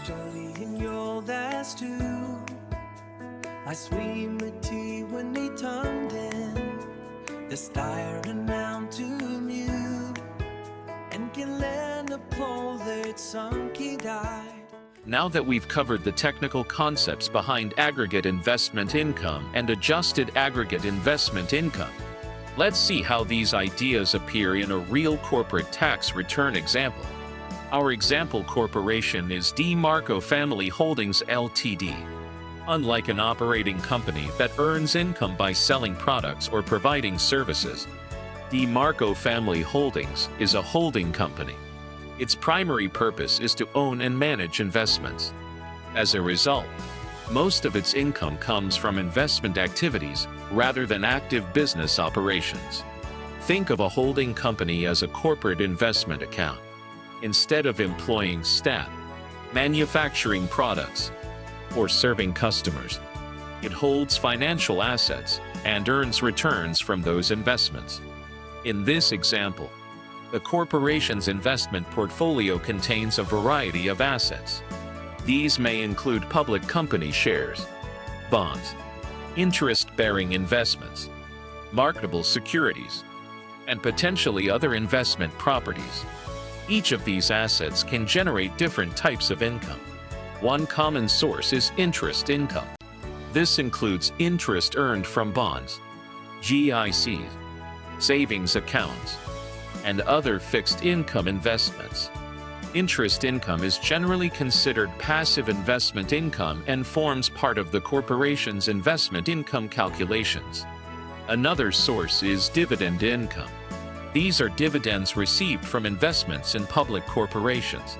journey and you're theirs too. Like sweet tea when they turned in, the staring out to mute, and can lend a pull that some key died. Now that we've covered the technical concepts behind aggregate investment income and adjusted aggregate investment income, let's see how these ideas appear in a real corporate tax return example. Our example corporation is DeMarco Family Holdings Ltd. Unlike an operating company that earns income by selling products or providing services, DeMarco Family Holdings is a holding company. Its primary purpose is to own and manage investments. As a result, most of its income comes from investment activities rather than active business operations. Think of a holding company as a corporate investment account. Instead of employing staff, manufacturing products, or serving customers, it holds financial assets and earns returns from those investments. In this example, the corporation's investment portfolio contains a variety of assets. These may include public company shares, bonds, interest-bearing investments, marketable securities, and potentially other investment properties. Each of these assets can generate different types of income. One common source is interest income. This includes interest earned from bonds, GICs, savings accounts, and other fixed income investments. Interest income is generally considered passive investment income and forms part of the corporation's investment income calculations. Another source is dividend income. These are dividends received from investments in public corporations,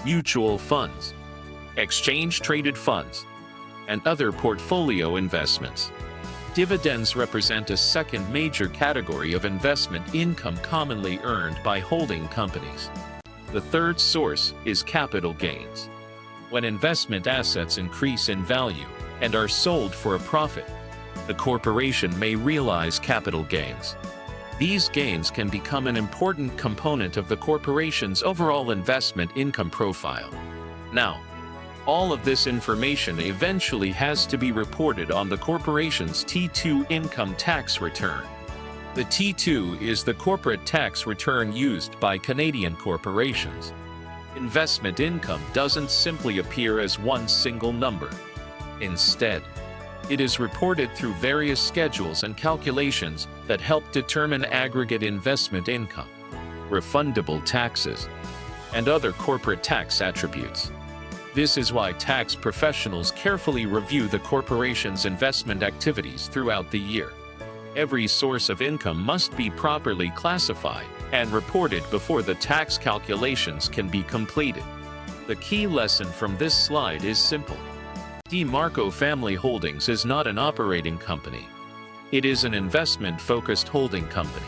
mutual funds, exchange-traded funds, and other portfolio investments. Dividends represent a second major category of investment income commonly earned by holding companies. The third source is capital gains. When investment assets increase in value and are sold for a profit, the corporation may realize capital gains. These gains can become an important component of the corporation's overall investment income profile. Now, all of this information eventually has to be reported on the corporation's T2 income tax return. The T2 is the corporate tax return used by Canadian corporations. Investment income doesn't simply appear as one single number. Instead, it is reported through various schedules and calculations that help determine aggregate investment income, refundable taxes, and other corporate tax attributes. This is why tax professionals carefully review the corporation's investment activities throughout the year. Every source of income must be properly classified and reported before the tax calculations can be completed. The key lesson from this slide is simple. DeMarco Family Holdings is not an operating company. It is an investment-focused holding company.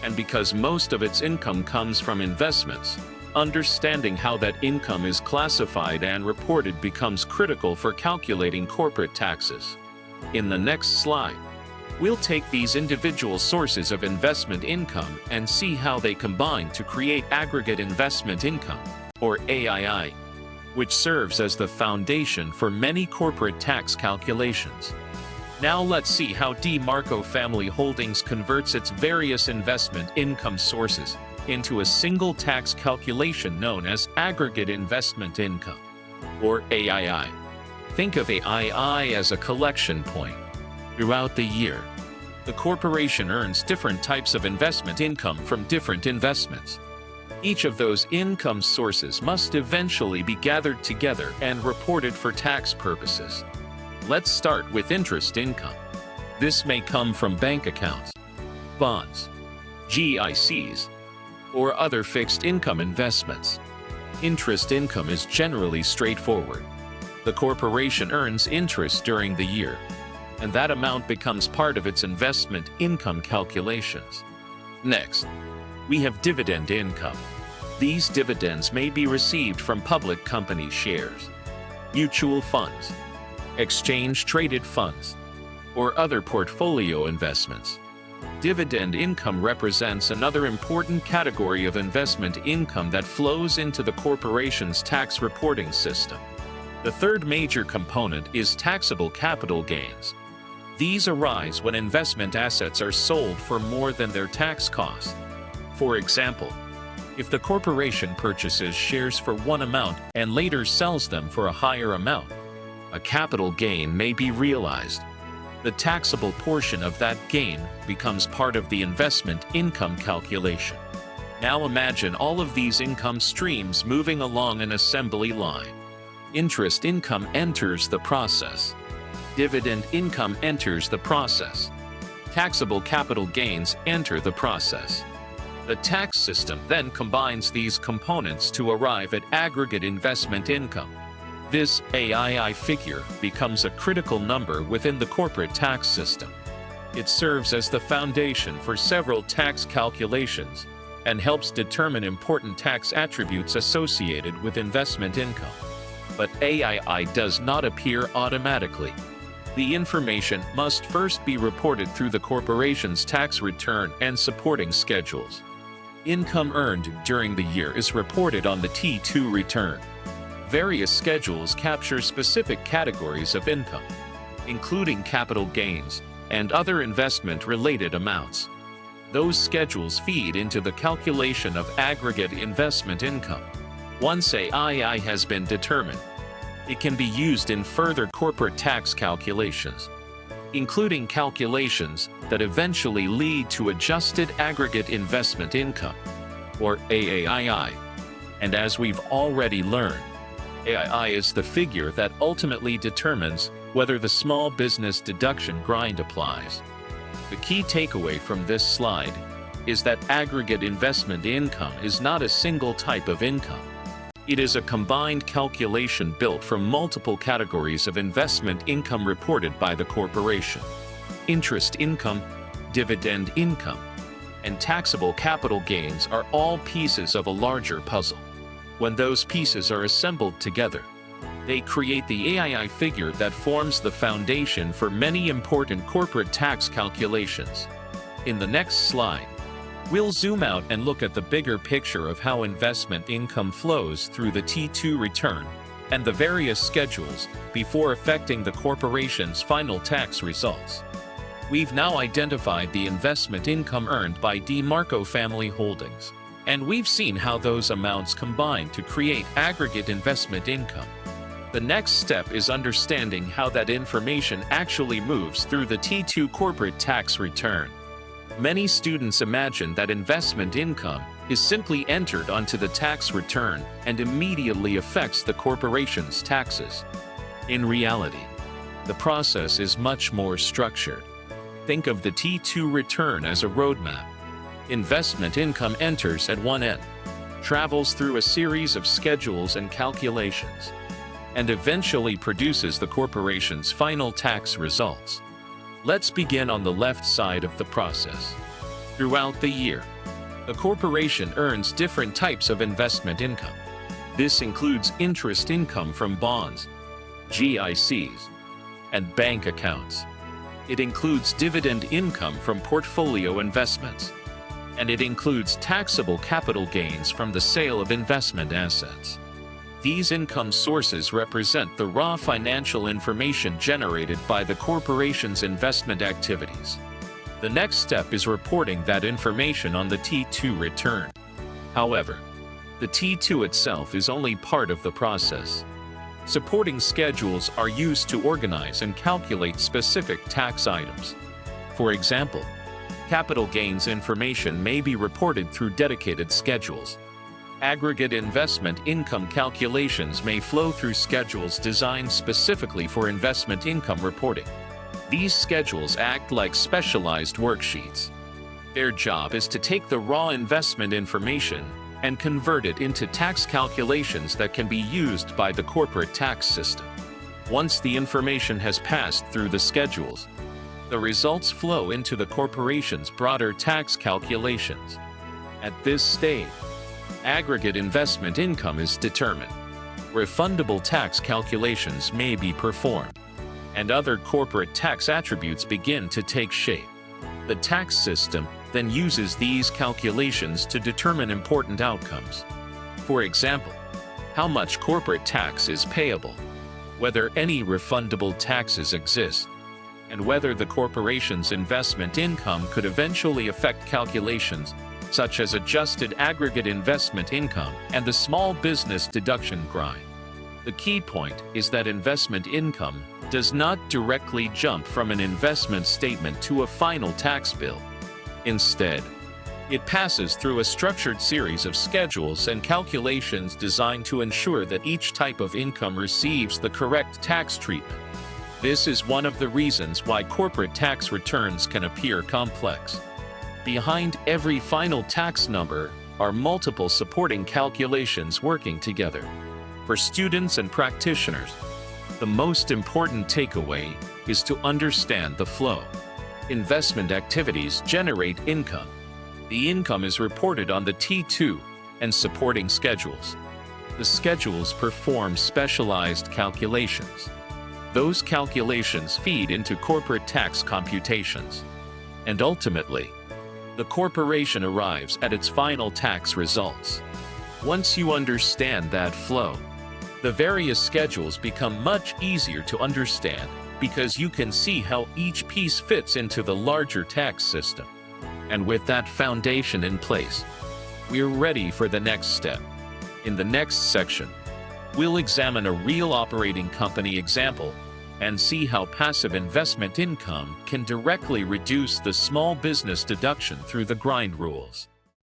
And because most of its income comes from investments, understanding how that income is classified and reported becomes critical for calculating corporate taxes. In the next slide, we'll take these individual sources of investment income and see how they combine to create aggregate investment income, or AII, which serves as the foundation for many corporate tax calculations. Now let's see how DeMarco Family Holdings converts its various investment income sources into a single tax calculation known as aggregate investment income, or AII. Think of AII as a collection point. Throughout the year, the corporation earns different types of investment income from different investments. Each of those income sources must eventually be gathered together and reported for tax purposes. Let's start with interest income. This may come from bank accounts, bonds, GICs, or other fixed income investments. Interest income is generally straightforward. The corporation earns interest during the year, and that amount becomes part of its investment income calculations. Next, we have dividend income. These dividends may be received from public company shares, mutual funds, exchange-traded funds, or other portfolio investments. Dividend income represents another important category of investment income that flows into the corporation's tax reporting system. The third major component is taxable capital gains. These arise when investment assets are sold for more than their tax cost. For example, if the corporation purchases shares for one amount and later sells them for a higher amount, a capital gain may be realized. The taxable portion of that gain becomes part of the investment income calculation. Now imagine all of these income streams moving along an assembly line. Interest income enters the process. Dividend income enters the process. Taxable capital gains enter the process. The tax system then combines these components to arrive at aggregate investment income. This AII figure becomes a critical number within the corporate tax system. It serves as the foundation for several tax calculations and helps determine important tax attributes associated with investment income. But AII does not appear automatically. The information must first be reported through the corporation's tax return and supporting schedules. Income earned during the year is reported on the T2 return. Various schedules capture specific categories of income, including capital gains and other investment-related amounts. Those schedules feed into the calculation of aggregate investment income. Once AII has been determined, it can be used in further corporate tax calculations, including calculations that eventually lead to adjusted aggregate investment income, or AAII. And as we've already learned, AII is the figure that ultimately determines whether the small business deduction grind applies. The key takeaway from this slide is that aggregate investment income is not a single type of income. It is a combined calculation built from multiple categories of investment income reported by the corporation. Interest income, dividend income, and taxable capital gains are all pieces of a larger puzzle. When those pieces are assembled together, they create the AII figure that forms the foundation for many important corporate tax calculations. In the next slide, we'll zoom out and look at the bigger picture of how investment income flows through the T2 return and the various schedules before affecting the corporation's final tax results. We've now identified the investment income earned by DeMarco Family Holdings, and we've seen how those amounts combine to create aggregate investment income. The next step is understanding how that information actually moves through the T2 corporate tax return. Many students imagine that investment income is simply entered onto the tax return and immediately affects the corporation's taxes. In reality, the process is much more structured. Think of the T2 return as a roadmap. Investment income enters at one end, travels through a series of schedules and calculations, and eventually produces the corporation's final tax results. Let's begin on the left side of the process. Throughout the year, the corporation earns different types of investment income. This includes interest income from bonds, GICs, and bank accounts. It includes dividend income from portfolio investments, and it includes taxable capital gains from the sale of investment assets. These income sources represent the raw financial information generated by the corporation's investment activities. The next step is reporting that information on the T2 return. However, the T2 itself is only part of the process. Supporting schedules are used to organize and calculate specific tax items. For example, capital gains information may be reported through dedicated schedules. Aggregate investment income calculations may flow through schedules designed specifically for investment income reporting. These schedules act like specialized worksheets. Their job is to take the raw investment information and convert it into tax calculations that can be used by the corporate tax system. Once the information has passed through the schedules, the results flow into the corporation's broader tax calculations. At this stage, aggregate investment income is determined. Refundable tax calculations may be performed, and other corporate tax attributes begin to take shape. The tax system then uses these calculations to determine important outcomes. For example, how much corporate tax is payable, whether any refundable taxes exist, and whether the corporation's investment income could eventually affect calculations such as adjusted aggregate investment income and the small business deduction grind. The key point is that investment income does not directly jump from an investment statement to a final tax bill. Instead, it passes through a structured series of schedules and calculations designed to ensure that each type of income receives the correct tax treatment. This is one of the reasons why corporate tax returns can appear complex. Behind every final tax number are multiple supporting calculations working together. For students and practitioners, the most important takeaway is to understand the flow. Investment activities generate income. The income is reported on the T2 and supporting schedules. The schedules perform specialized calculations. Those calculations feed into corporate tax computations. And ultimately, the corporation arrives at its final tax results. Once you understand that flow, the various schedules become much easier to understand because you can see how each piece fits into the larger tax system. And with that foundation in place, we're ready for the next step. In the next section, we'll examine a real operating company example and see how passive investment income can directly reduce the small business deduction through the grind rules.